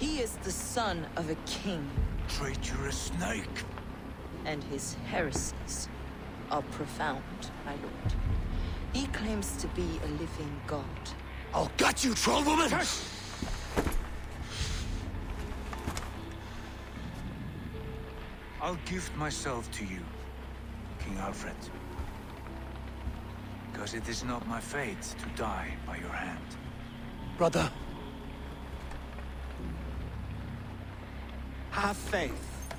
He is the son of a king, Traitorous snake. and his heresies are profound, my lord. He claims to be a living god. I'll gut you, troll woman! I'll gift myself to you, King Alfred. Because it is not my fate to die by your hand. Brother. Have faith.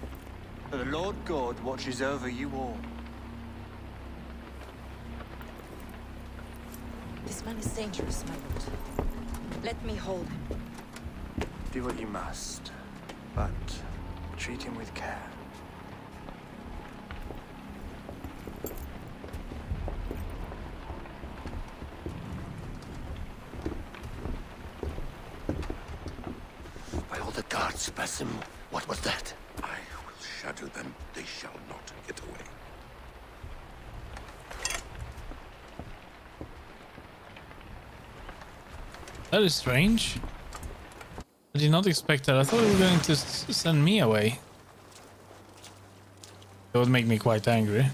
For the Lord God watches over you all. This man is dangerous, my lord. Let me hold him. Do what you must, but treat him with care. By all the guards, Basim, what was that? I will shadow them. They shall not get away. That is strange. I did not expect that. I thought they were going to send me away. That would make me quite angry.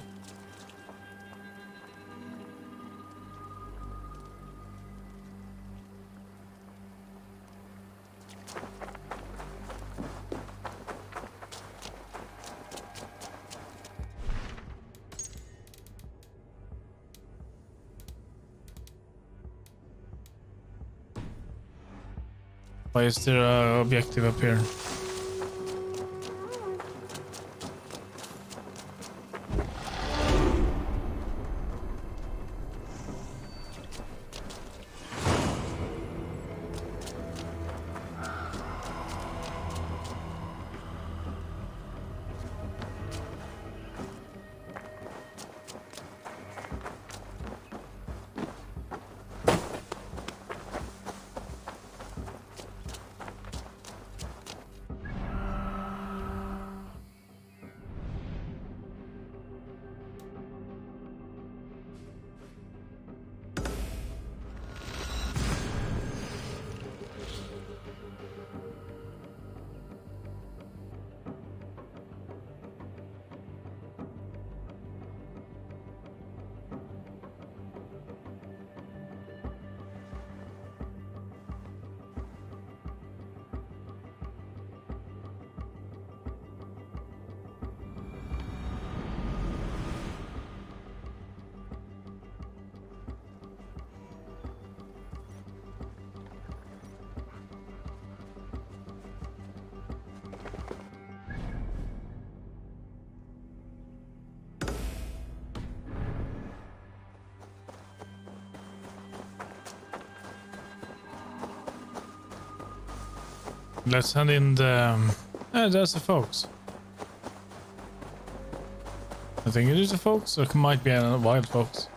Why is there an objective up here? Let's hand in the... there's the folks. I think it is the folks, or it might be a wild folks.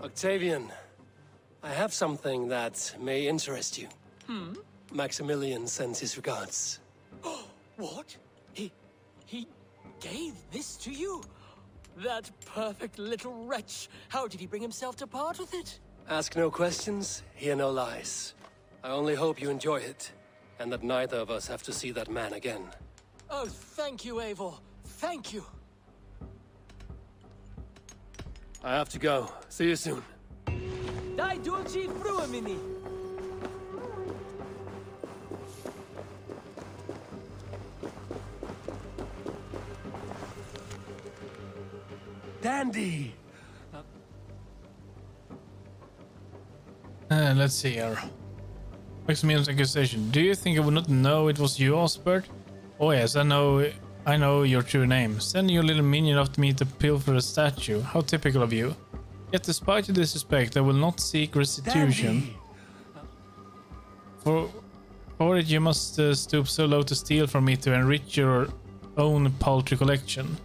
Octavian, I have something that may interest you. Maximilian sends his regards. What? He gave this to you? That perfect little wretch. How did he bring himself to part with it? Ask no questions, hear no lies. I only hope you enjoy it, and that neither of us have to see that man again. Oh, thank you, Eivor. Thank you. I have to go. See you soon. Dai dulci fruemini. Dandy! Let's see here. Maximilian's accusation. Do you think I would not know it was you, Osbert? Oh yes, I know your true name. Send your little minion after me to pilfer a statue. How typical of you. Yet despite your disrespect, I will not seek restitution. For it you must stoop so low to steal from me to enrich your own paltry collection.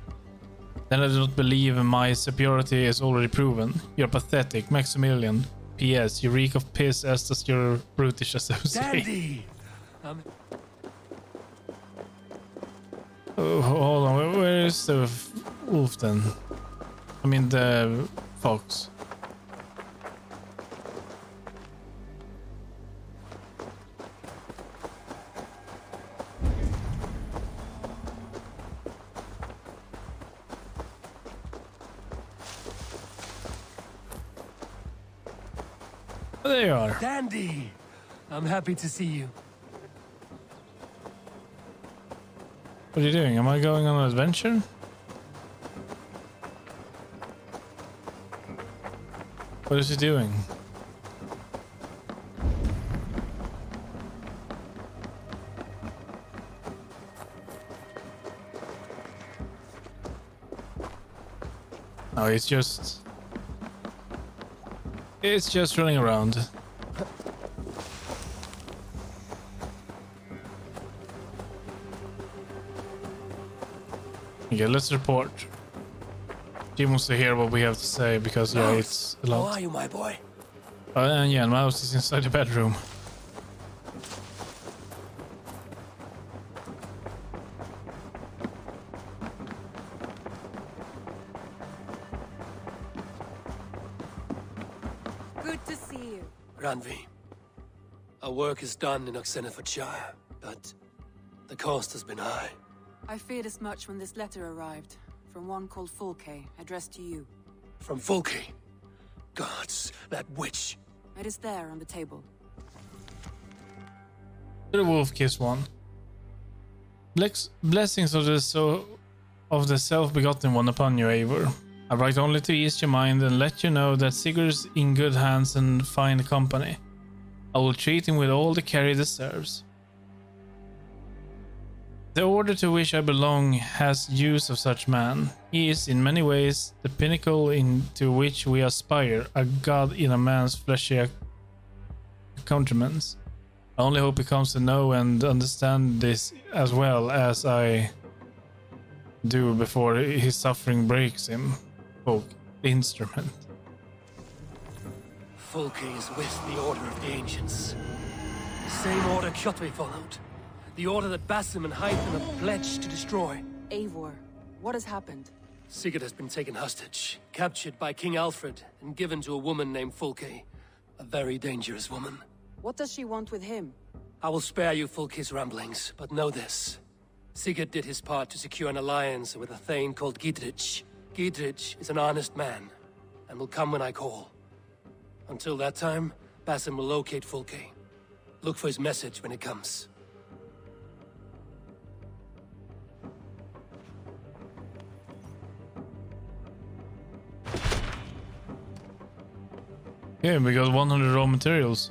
Then I do not believe my superiority is already proven. You're pathetic, Maximilian. P.S. You reek of piss, as does your brutish associate. Dandy! Oh, hold on, where is the wolf then? I mean the fox. Oh, there you are. Dandy! I'm happy to see you. What are you doing? Am I going on an adventure? What is he doing? No, it's just running around. Okay, let's report. He wants to hear what we have to say because yeah, it's a How lot. are you, my boy? And yeah, Mouse is inside the bedroom. Good to see you. Ranvi, our work is done in Oxenfordshire, but the cost has been high. I feared as much when this letter arrived, from one called Fulke, addressed to you. From Fulke. Gods, that witch. It is there on the table. The wolf kiss one. Blessings of the self-begotten one upon you, Eivor. I write only to ease your mind and let you know that Sigurd is in good hands and fine company. I will treat him with all the care he deserves. The order to which I belong has use of such man. He is in many ways the pinnacle into which we aspire, a god in a man's fleshy accoutrements. I only hope he comes to know and understand this as well as I do before his suffering breaks him. Oh, the instrument. Fulke is with the Order of the Ancients. The same order Kjotve followed. The order that Basim and Hytham have pledged to destroy. Eivor, what has happened? Sigurd has been taken hostage, captured by King Alfred, and given to a woman named Fulke. A very dangerous woman. What does she want with him? I will spare you Fulke's ramblings, but know this. Sigurd did his part to secure an alliance with a thane called Gidrich. Gidrich is an honest man, and will come when I call. Until that time, Basim will locate Fulke. Look for his message when it comes. Yeah, we got 100 raw materials.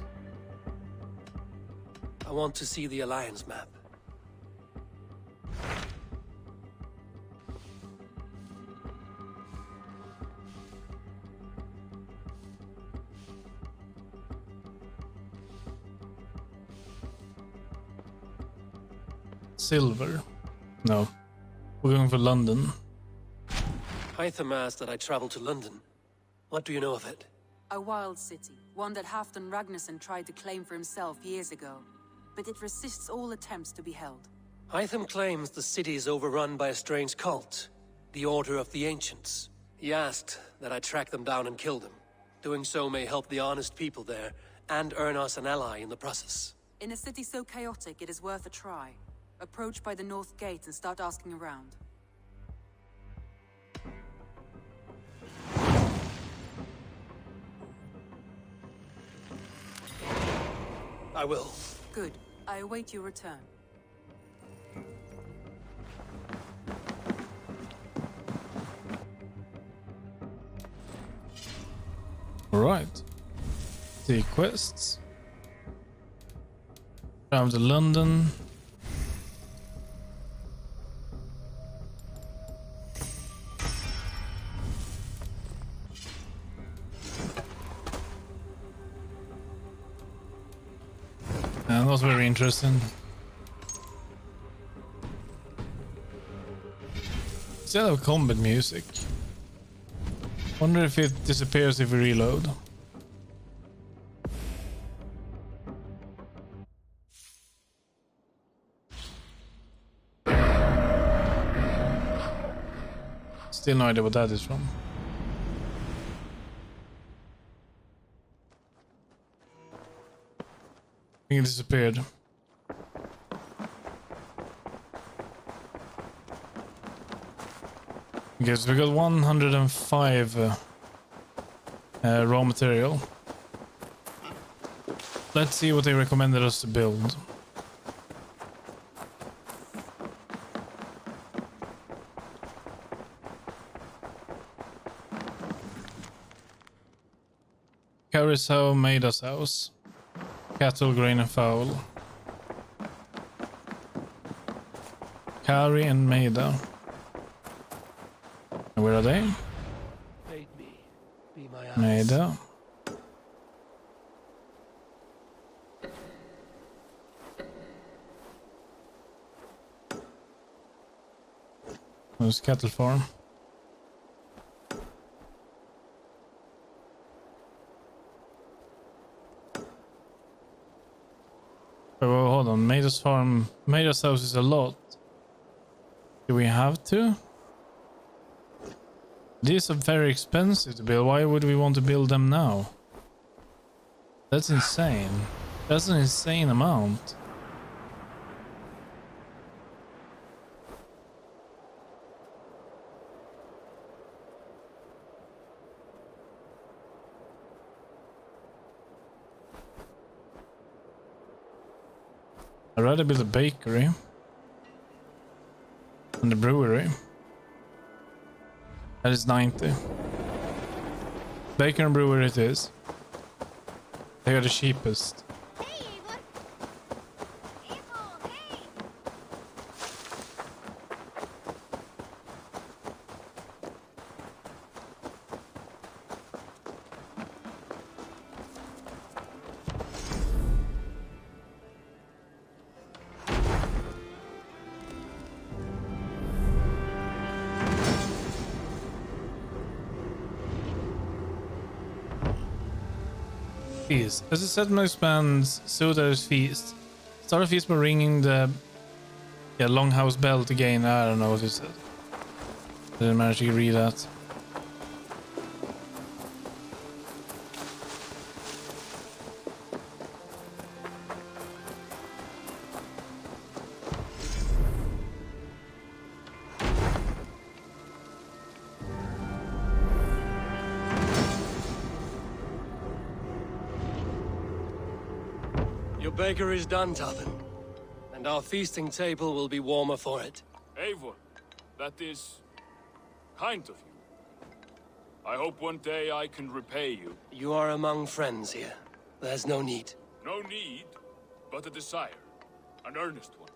I want to see the alliance map. Silver. No. We're going for London. Hytham asked that I travel to London. What do you know of it? A wild city, one that Halfdan Ragnarsson tried to claim for himself years ago. But it resists all attempts to be held. Hytham claims the city is overrun by a strange cult, the Order of the Ancients. He asked that I track them down and kill them. Doing so may help the honest people there, and earn us an ally in the process. In a city so chaotic, it is worth a try. Approach by the North Gate and start asking around. I will. Good. I await your return. Alright. The quests. Travel to London. That was very interesting. Still have combat music. Wonder if it disappears if we reload. Still no idea what that is from. I think it disappeared. Okay, so we got 105 raw material. Let's see what they recommended us to build. Carries how made us house. Cattle, grain and fowl. Kari and Maida. And where are they? Bade me be my eyes. Maida. There's cattle farm. Oh, hold on. Maida's farm. Maida's house is a lot. Do we have to? These are very expensive to build. Why would we want to build them now? That's insane. That's an insane amount. I'd rather build a bakery and a brewery. That is 90. Baker and brewery it is. They are the cheapest. As the settlement expands, so does feast. Start a feast by ringing the longhouse bell to gain. I don't know what it said. Didn't manage to read that. Your baker is done, Tavin. And our feasting table will be warmer for it. Eivor, that is kind of you. I hope one day I can repay you. You are among friends here. There's no need. No need, but a desire. An earnest one.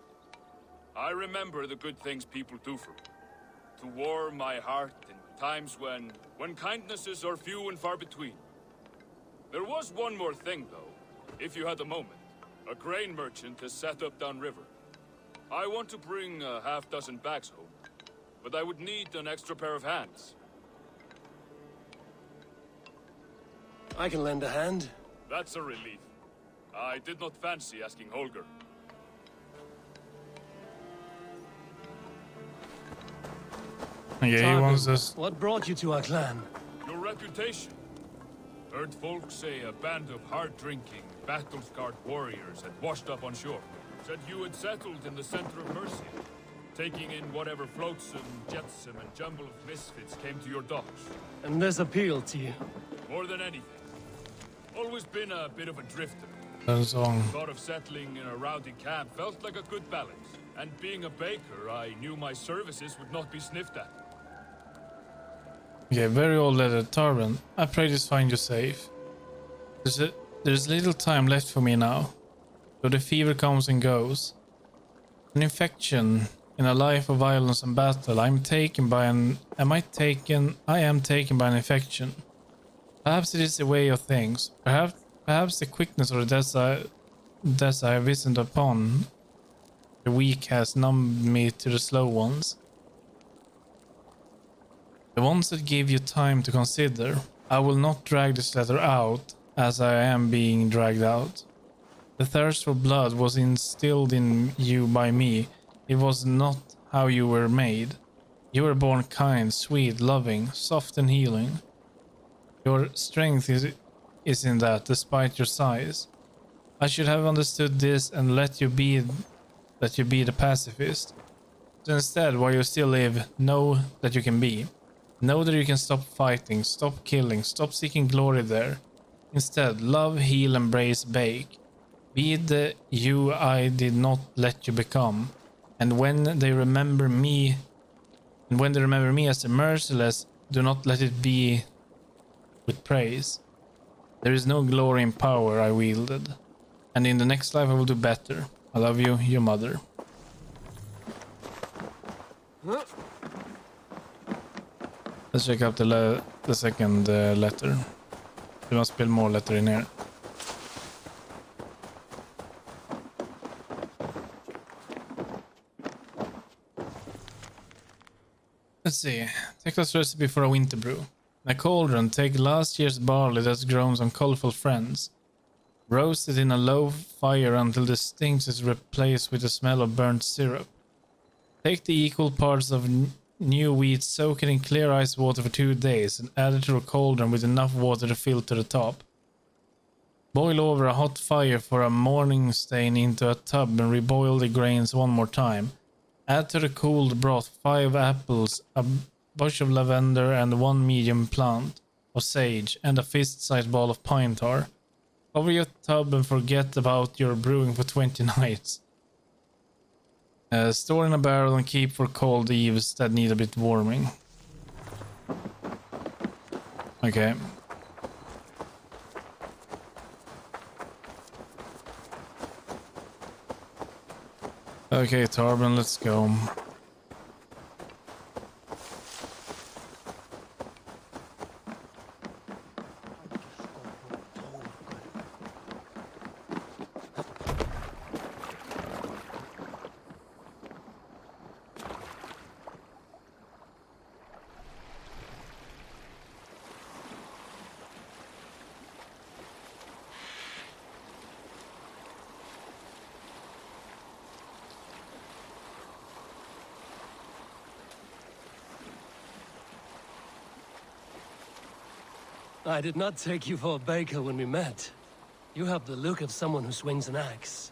I remember the good things people do for me. To warm my heart in times when kindnesses are few and far between. There was one more thing, though, if you had a moment. A grain merchant has set up downriver. I want to bring a half-dozen bags home, but I would need an extra pair of hands. I can lend a hand. That's a relief. I did not fancy asking Holger. Yeah, he wants us. What brought you to our clan? Your reputation. Heard folks say a band of hard-drinking, battle-scarred warriors had washed up on shore. Said you had settled in the center of Mercia, taking in whatever flotsam, jetsam, and jumble of misfits came to your docks. And this appealed to you? More than anything. Always been a bit of a drifter. That's wrong. Thought of settling in a rowdy camp felt like a good balance. And being a baker, I knew my services would not be sniffed at. Yeah, very old leather turban. I pray this find you safe. There's little time left for me now. So the fever comes and goes. An infection in a life of violence and battle. I am taken by an infection. Perhaps it is the way of things. Perhaps the quickness or the deaths I have visited upon. The weak has numbed me to the slow ones. The ones that give you time to consider. I will not drag this letter out as I am being dragged out. The thirst for blood was instilled in you by me. It was not how you were made. You were born kind, sweet, loving, soft and healing. Your strength is in that, despite your size. I should have understood this and let you be the pacifist. So instead, while you still live, know that you can be. Know that you can stop fighting, stop killing, stop seeking glory there. Instead, love, heal, embrace, bake. Be the you I did not let you become. And when they remember me as the merciless, do not let it be with praise. There is no glory in power I wielded. And in the next life I will do better. I love you, your mother. Let's check out the second letter. There must be more letter in here. Let's see. Tekla's recipe for a winter brew. In a cauldron, take last year's barley that's grown on colorful friends. Roast it in a low fire until the stings is replaced with the smell of burnt syrup. Take the equal parts of new wheat, soak it in clear ice water for 2 days, and add it to a cauldron with enough water to fill to the top. Boil over a hot fire for a morning stain into a tub and reboil the grains one more time. Add to the cooled broth 5 apples, a bush of lavender, and 1 medium plant of sage, and a fist-sized ball of pine tar. Cover your tub and forget about your brewing for 20 nights. Store in a barrel and keep for cold eves that need a bit warming. Okay. Okay, Tarban, let's go. I did not take you for a baker when we met. You have the look of someone who swings an axe.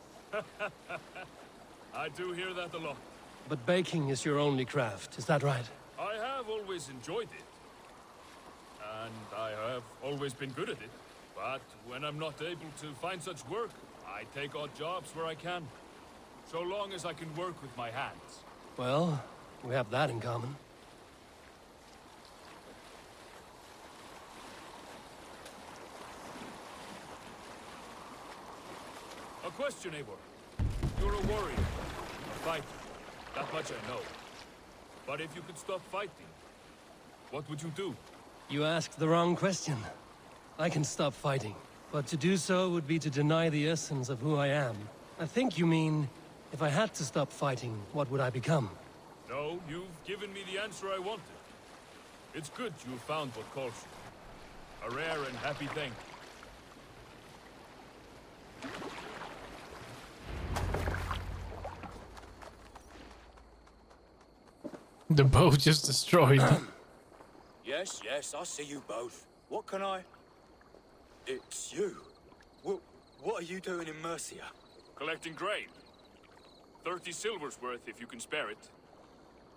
I do hear that a lot. But baking is your only craft, is that right? I have always enjoyed it. And I have always been good at it. But when I'm not able to find such work, I take odd jobs where I can. So long as I can work with my hands. Well, we have that in common. A question, Eivor. You're a warrior, a fighter. That much I know. But if you could stop fighting, what would you do? You asked the wrong question. I can stop fighting, but to do so would be to deny the essence of who I am. I think you mean, if I had to stop fighting, what would I become? No, you've given me the answer I wanted. It's good you found what calls you. A rare and happy thing. The boat just destroyed. Yes, I see you both. What can I... It's you. What are you doing in Mercia? Collecting grain. 30 silver's worth if you can spare it.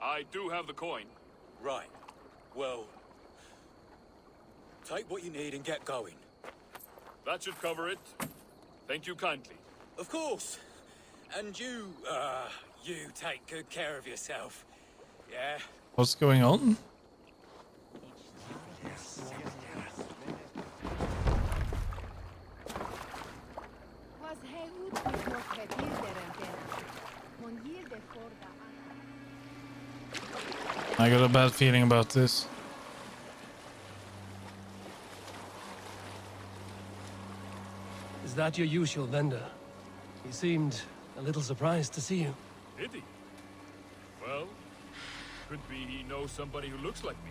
I do have the coin. Right. Well... take what you need and get going. That should cover it. Thank you kindly. Of course. And you take good care of yourself. Yeah? What's going on? I got a bad feeling about this. Is that your usual vendor? He seemed a little surprised to see you. Did he? Well, could be he knows somebody who looks like me.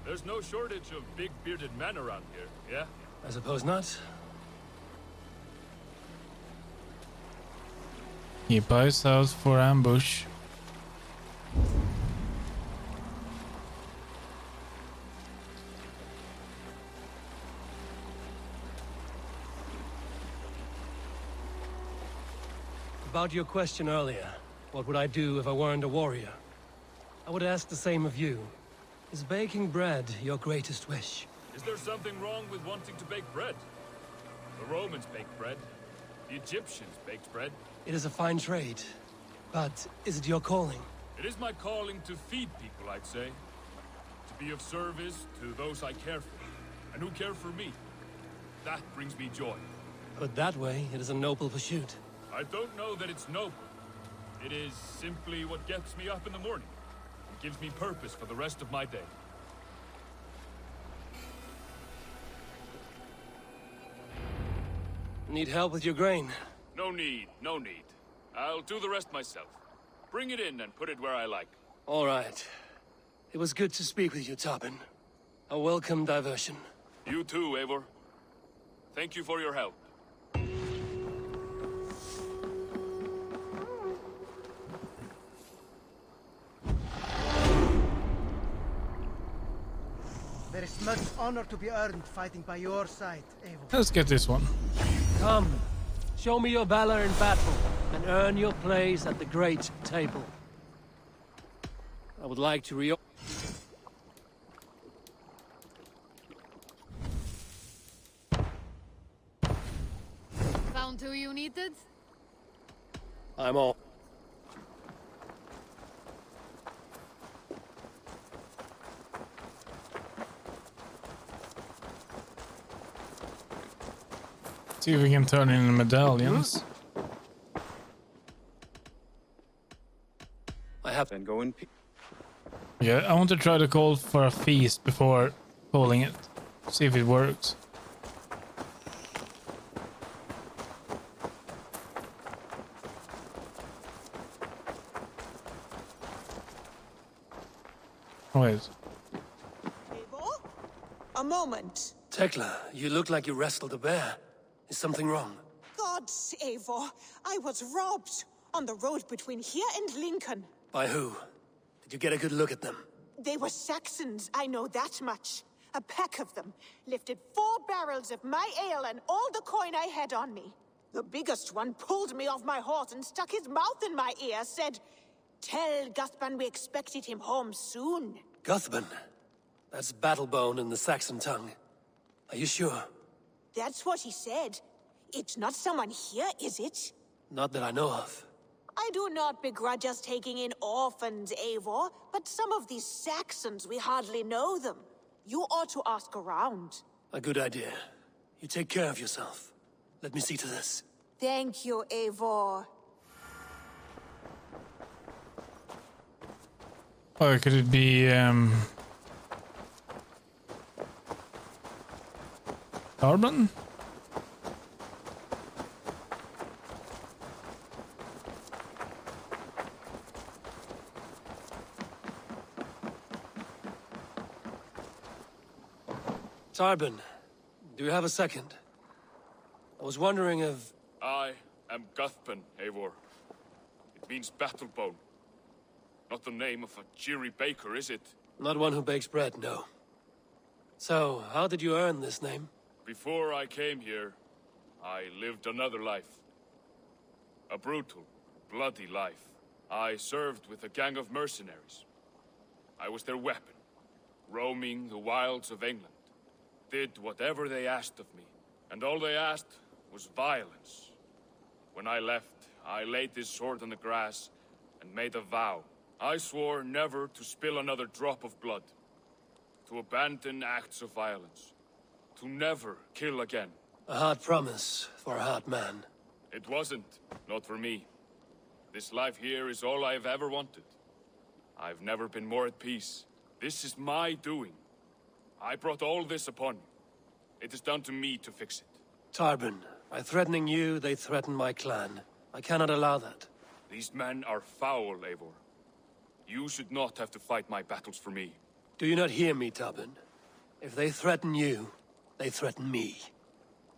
There's no shortage of big bearded men around here, yeah? I suppose not. Keep eyes out for ambush. About your question earlier, what would I do if I weren't a warrior? I would ask the same of you. Is baking bread your greatest wish? Is there something wrong with wanting to bake bread? The Romans baked bread. The Egyptians baked bread. It is a fine trade. But is it your calling? It is my calling to feed people, I'd say. To be of service to those I care for, and who care for me. That brings me joy. Put that way, it is a noble pursuit. I don't know that it's noble. It is simply what gets me up in the morning. It gives me purpose for the rest of my day. Need help with your grain? No need, no need. I'll do the rest myself. Bring it in and put it where I like. All right. It was good to speak with you, Tobin. A welcome diversion. You too, Eivor. Thank you for your help. There is much honor to be earned fighting by your side, Eivor. Let's get this one. Come, show me your valor in battle, and earn your place at the great table. I would like to Found who you needed? I'm all. See if we can turn in the medallions. I have been going. Yeah, I want to try to call for a feast before calling it. See if it works. Wait. Eivor? A moment. Tekla, you look like you wrestled a bear. Is something wrong? Gods, Eivor. I was robbed on the road between here and Lincoln. By who? Did you get a good look at them? They were Saxons, I know that much. A pack of them lifted 4 barrels of my ale and all the coin I had on me. The biggest one pulled me off my horse and stuck his mouth in my ear, said, "Tell Guthban we expected him home soon." Guthban? That's Battlebone in the Saxon tongue. Are you sure? That's what he said. It's not someone here, is it? Not that I know of. I do not begrudge us taking in orphans, Eivor, but some of these Saxons, we hardly know them. You ought to ask around. A good idea. You take care of yourself. Let me see to this. Thank you, Eivor. Or could it be Carbon? Tarbin, do you have a second? I was wondering if... I am Guthban, Eivor. It means Battlebone. Not the name of a cheery baker, is it? Not one who bakes bread, no. So, how did you earn this name? Before I came here, I lived another life. A brutal, bloody life. I served with a gang of mercenaries. I was their weapon, roaming the wilds of England. Did whatever they asked of me, and all they asked was violence. When I left, I laid this sword on the grass and made a vow. I swore never to spill another drop of blood, to abandon acts of violence, to never kill again. A hard promise for a hard man. It wasn't, not for me. This life here is all I've ever wanted. I've never been more at peace. This is my doing. I brought all this upon you. It is down to me to fix it. Tarbin, by threatening you, they threaten my clan. I cannot allow that. These men are foul, Eivor. You should not have to fight my battles for me. Do you not hear me, Tarbin? If they threaten you, they threaten me.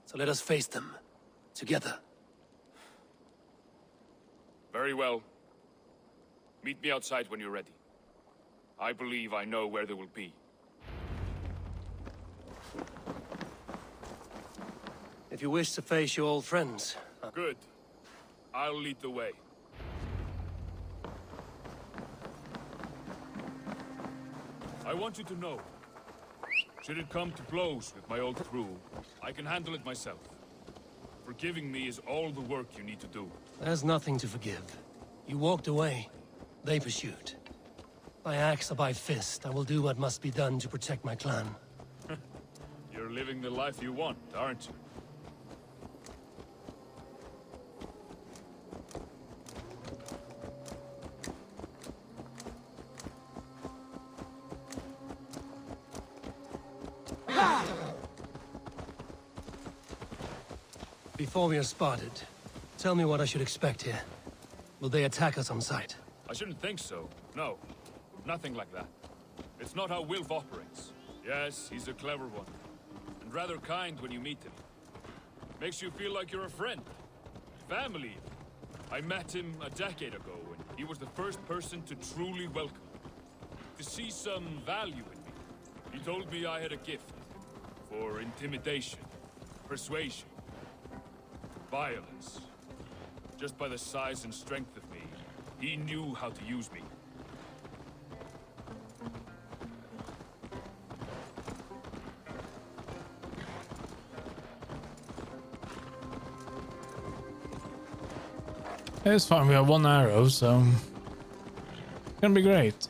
So let us face them. Together. Very well. Meet me outside when you're ready. I believe I know where they will be. If you wish to face your old friends. Good. I'll lead the way. I want you to know, should it come to blows with my old crew, I can handle it myself. Forgiving me is all the work you need to do. There's nothing to forgive. You walked away. They pursued. By axe or by fist, I will do what must be done to protect my clan. You're living the life you want, aren't you? Before we are spotted, tell me what I should expect here. Will they attack us on sight? I shouldn't think so. No. Nothing like that. It's not how Wilf operates. Yes, he's a clever one. And rather kind when you meet him. Makes you feel like you're a friend. Family. I met him a decade ago, and he was the first person to truly welcome me. To see some value in me. He told me I had a gift. For intimidation. Persuasion. Violence. Just by the size and strength of me, he knew how to use me. It's fine, we have one arrow, so it's gonna be great.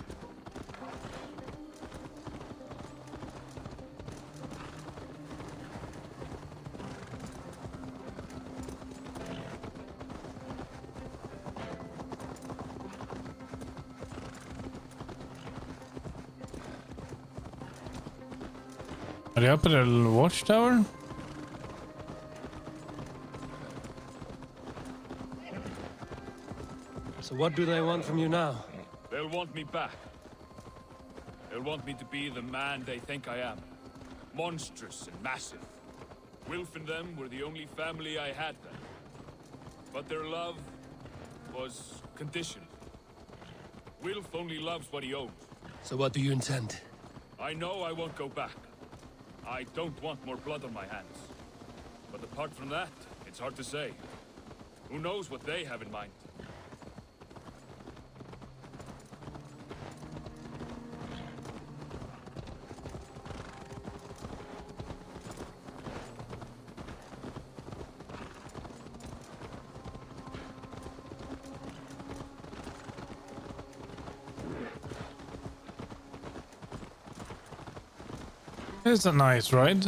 Are they up at the watchtower? So what do they want from you now? They'll want me back. They'll want me to be the man they think I am. Monstrous and massive. Wilf and them were the only family I had then. But their love was conditional. Wilf only loves what he owns. So what do you intend? I know I won't go back. I don't want more blood on my hands. But apart from that, it's hard to say. Who knows what they have in mind? It's a nice ride.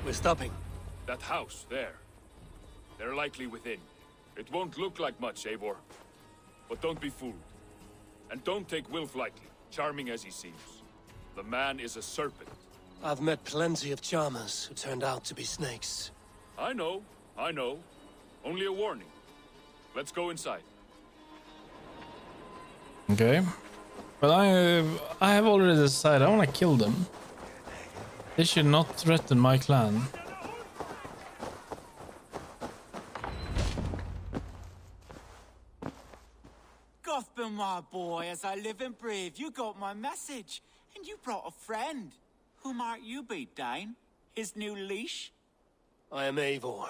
We're stopping. That house, there. They're likely within. It won't look like much, Eivor. But don't be fooled. And don't take Wilf lightly, charming as he seems. The man is a serpent. I've met plenty of charmers who turned out to be snakes. I know. Only a warning. Let's go inside. Okay. But I have already decided I want to kill them. They should not threaten my clan. Gothman, my boy, as I live and breathe, you got my message. And you brought a friend. Who might you be, Dane? His new leash? I am Eivor,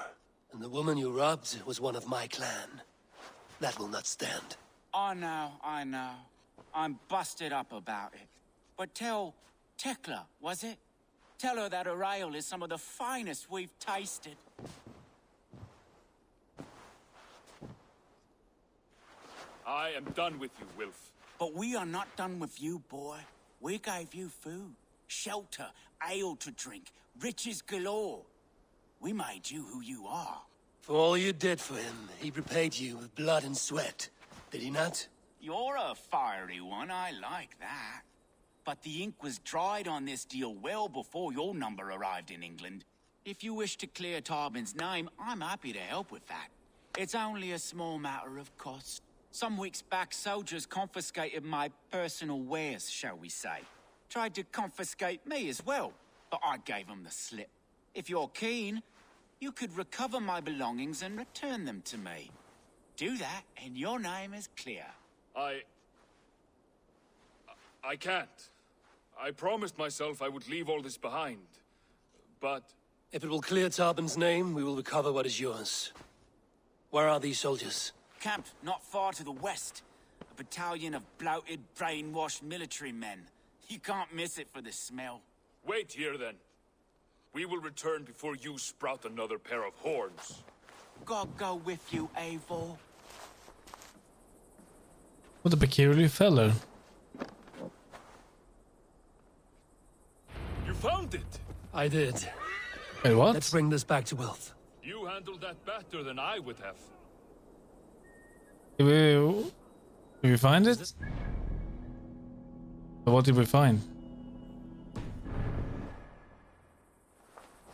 and the woman you robbed was one of my clan. That will not stand. I know. I'm busted up about it. But tell Tekla, was it? Tell her that her ale is some of the finest we've tasted. I am done with you, Wilf. But we are not done with you, boy. We gave you food, shelter, ale to drink, riches galore. We made you who you are. For all you did for him, he repaid you with blood and sweat. Did he not? You're a fiery one, I like that. But the ink was dried on this deal well before your number arrived in England. If you wish to clear Tarbin's name, I'm happy to help with that. It's only a small matter of cost. Some weeks back, soldiers confiscated my personal wares, shall we say. Tried to confiscate me as well, but I gave them the slip. If you're keen, you could recover my belongings and return them to me. Do that, and your name is clear. I can't. I promised myself I would leave all this behind. But... If it will clear Tarbin's name, we will recover what is yours. Where are these soldiers? Camped not far to the west. A battalion of bloated, brainwashed military men. You can't miss it for the smell. Wait here, then. We will return before you sprout another pair of horns. God go with you, Eivor. What a peculiar fellow. You found it! I did. Wait, what? Let's bring this back to Wilf. You handled that better than I would have. Did we find it? What did we find?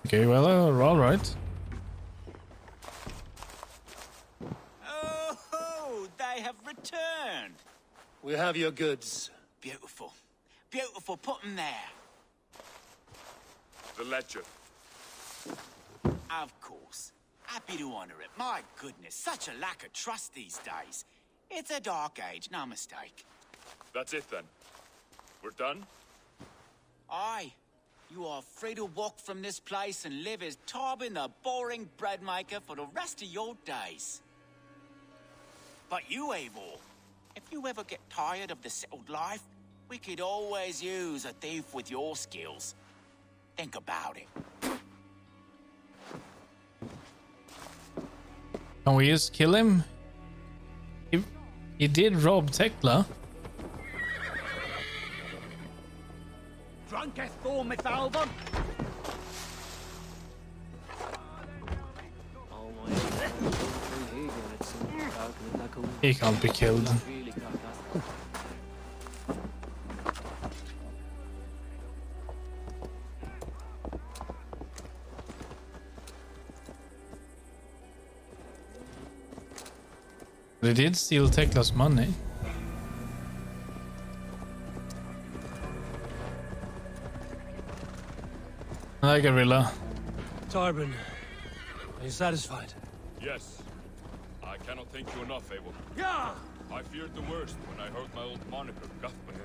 Okay, well, all right. Oh, they have returned. We have your goods. Beautiful. Beautiful. Put them there. The ledger. Of course. Happy to honor it. My goodness, such a lack of trust these days. It's a dark age, no mistake. That's it, then. We're done? Aye. You are free to walk from this place and live as Tarbin the boring bread maker for the rest of your days. But you, Eivor, if you ever get tired of the settled life, we could always use a thief with your skills. Think about it. Can we just kill him? He did rob Tekla. Drunkest form, Miss Album! He can't be killed. They did steal Tekla's money. Hi, Gorilla. Tarbin, are you satisfied? Yes. I cannot thank you enough, Eivor. Yeah! I feared the worst when I heard my old moniker, Guthman.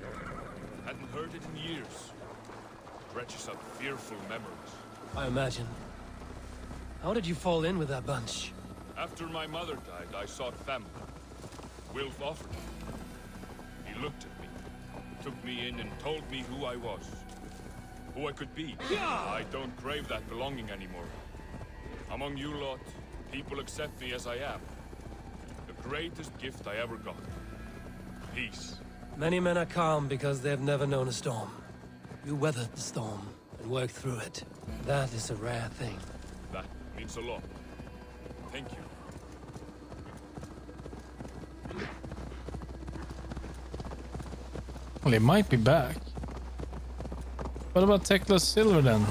Hadn't heard it in years. Dredges up fearful memories. I imagine. How did you fall in with that bunch? After my mother died, I sought family. Wilf offered me. He looked at me, took me in and told me who I was. Who I could be. I don't crave that belonging anymore. Among you lot, people accept me as I am. The greatest gift I ever got. Peace. Many men are calm because they've never known a storm. You weathered the storm and worked through it. That is a rare thing. That means a lot. Thank you. Well, he might be back. What about Tekla's silver then?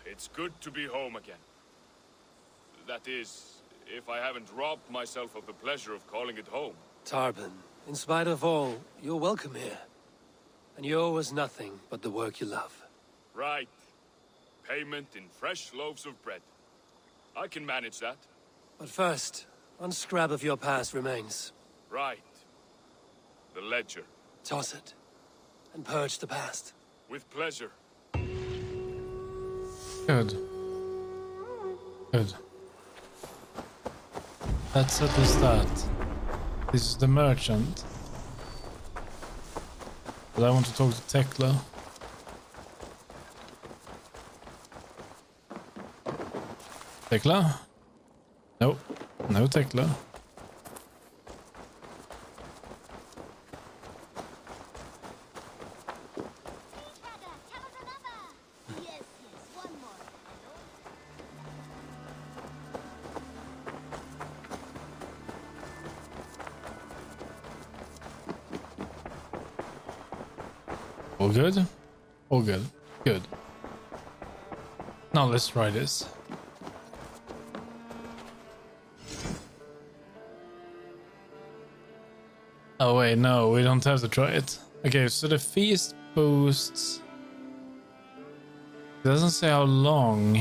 It's good to be home again. That is, if I haven't robbed myself of the pleasure of calling it home. Tarbin, in spite of all, you're welcome here. And you owe us nothing but the work you love. Right. Payment in fresh loaves of bread. I can manage that. But first, one scrap of your past remains. Right. The ledger. Toss it, and purge the past. With pleasure. Good. Good. That settles that. This is the merchant. But I want to talk to Tekla. Tekla? No. No Tekla. All good? All good. Good. Now let's try this. Oh wait, no, we don't have to try it. Okay, so the feast boosts... It doesn't say how long.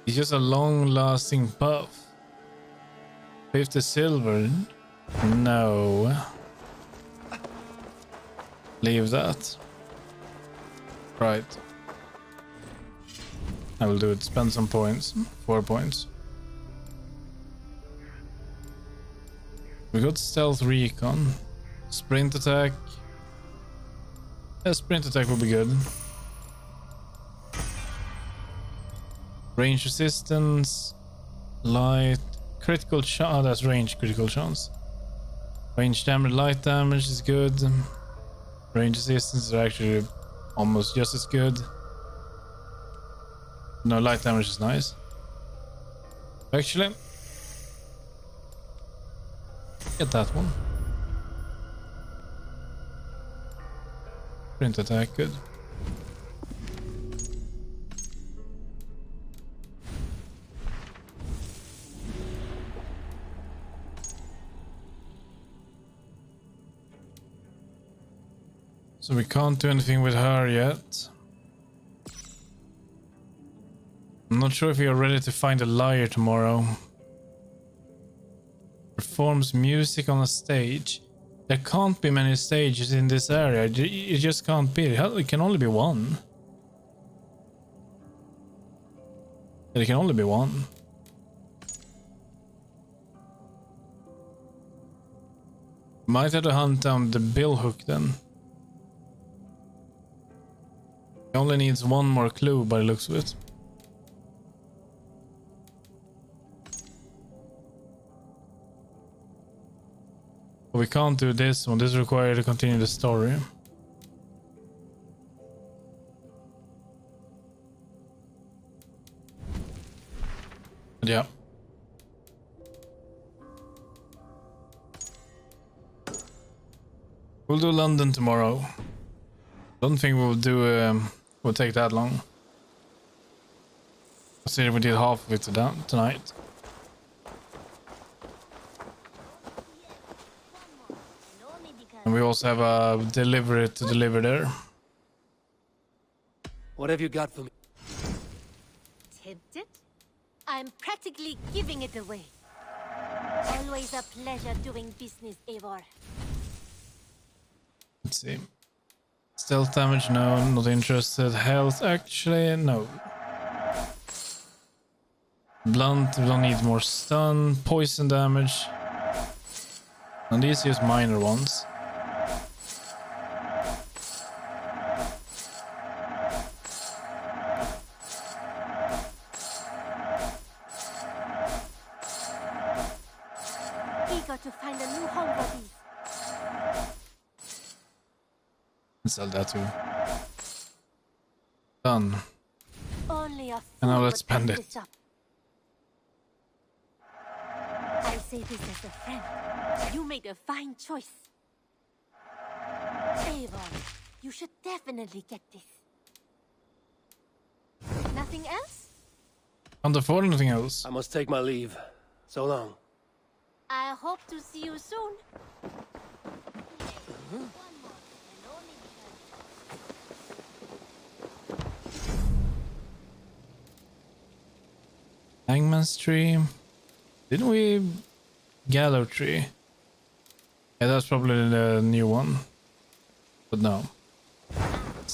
It's just a long-lasting buff. 50 silver? No. Leave that. Right. I will do it. Spend some points. 4 points. We got stealth recon. Sprint attack. Yeah, sprint attack will be good. Range resistance. Light. Critical chance. Oh, that's range critical chance. Range damage, light damage is good. Range resistance is actually almost just as good. No, light damage is nice. Actually, get that one. Sprint attack, good. So we can't do anything with her yet. I'm not sure if we are ready to find a liar tomorrow. Performs music on a stage. There can't be many stages in this area. It just can't be. It can only be one. It can only be one. Might have to hunt down the bill hook then. He only needs one more clue by the looks of it. But we can't do this one. This is required to continue the story. But yeah. We'll do London tomorrow. Don't think we'll do will take that long. Consider we did half of it tonight. And we also have a delivery to deliver there. What have you got for me? Tempted? I'm practically giving it away. Always a pleasure doing business, Eivor. Let's see. Stealth damage, no, not interested. Health, actually, no. Blunt, we don't need more stun. Poison damage. And these are just minor ones. Eager to find a new home for these. Sell that too. Done. Only a And now fool let's would pass spend it. this up. I say this as a friend. You made a fine choice. Eivor, you should definitely get this. Nothing else? Can't afford anything else. I must take my leave. So long. I hope to see you soon. Hangman's tree. Didn't we? Gallow tree. Yeah, that's probably the new one. But no.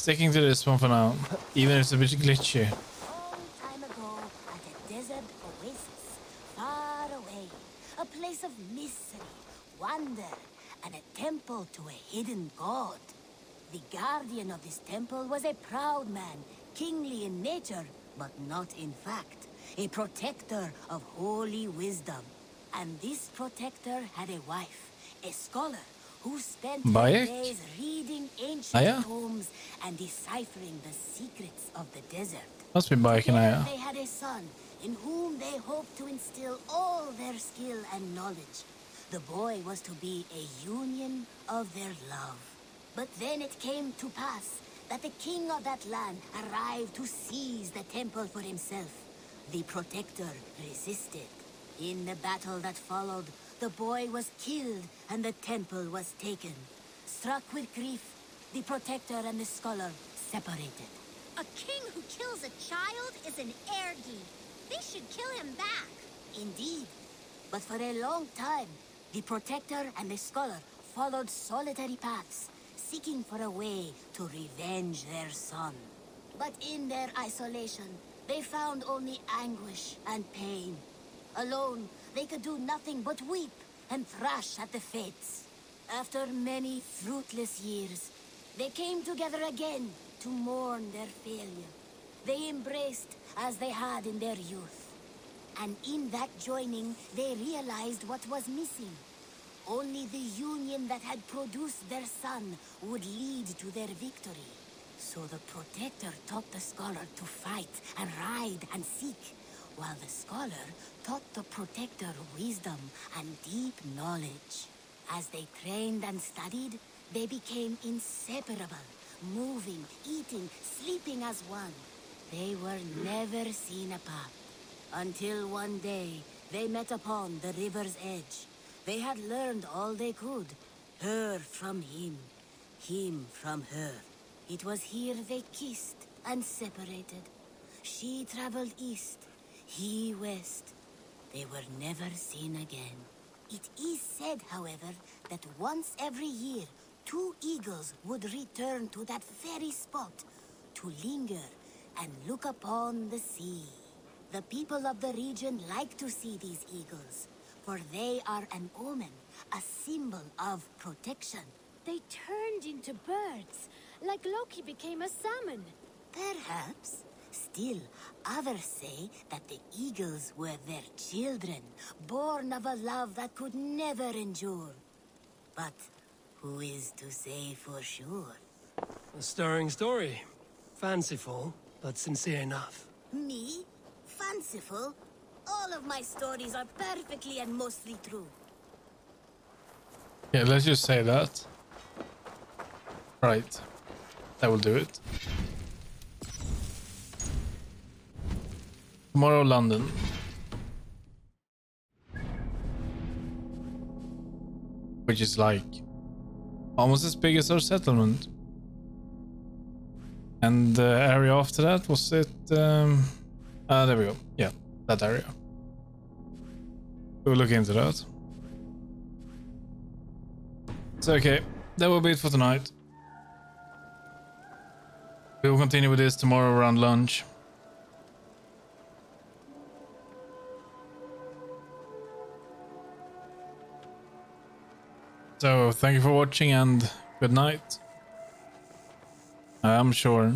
Sticking to this one for now, even if it's a bit glitchy. Long time ago, at a desert oasis, far away, a place of mystery, wonder, and a temple to a hidden god. The guardian of this temple was a proud man, kingly in nature, but not in fact, a protector of holy wisdom. And this protector had a wife, a scholar, who spent her Bayek? days reading ancient Aya? tomes and deciphering the secrets of the desert. Must be Bayek and Together Aya. they had a son, in whom they hoped to instill all their skill and knowledge. The boy was to be a union of their love. But then it came to pass that the king of that land arrived to seize the temple for himself. The protector resisted. In the battle that followed, the boy was killed and the temple was taken. Struck with grief, the protector and the scholar separated. A king who kills a child is an ergi. They should kill him back. Indeed. But for a long time, the protector and the scholar followed solitary paths, seeking for a way to revenge their son. But in their isolation, they found only anguish and pain. Alone, they could do nothing but weep and thrash at the fates. After many fruitless years, they came together again to mourn their failure. They embraced as they had in their youth. And in that joining, they realized what was missing. Only the union that had produced their son would lead to their victory. So the protector taught the scholar to fight and ride and seek, while the scholar taught the protector wisdom and deep knowledge. As they trained and studied, they became inseparable, moving, eating, sleeping as one. They were never seen apart, until one day they met upon the river's edge. They had learned all they could, her from him from her. It was here they kissed and separated. She traveled east, he west. They were never seen again. It is said, however, that once every year, 2 eagles would return to that very spot to linger and look upon the sea. The people of the region like to see these eagles, for they are an omen, a symbol of protection. They turned into birds, like Loki became a salmon. Perhaps. Still, others say that the eagles were their children, born of a love that could never endure. But who is to say for sure? A stirring story. Fanciful, but sincere enough. Me? Fanciful? All of my stories are perfectly and mostly true. Yeah, let's just say that. Right. That will do it. Tomorrow, London. Which is like almost as big as our settlement. And the area after that, was it? There we go. Yeah, that area. We'll look into that. So, okay, that will be it for tonight. We will continue with this tomorrow around lunch. So, thank you for watching and good night. I'm sure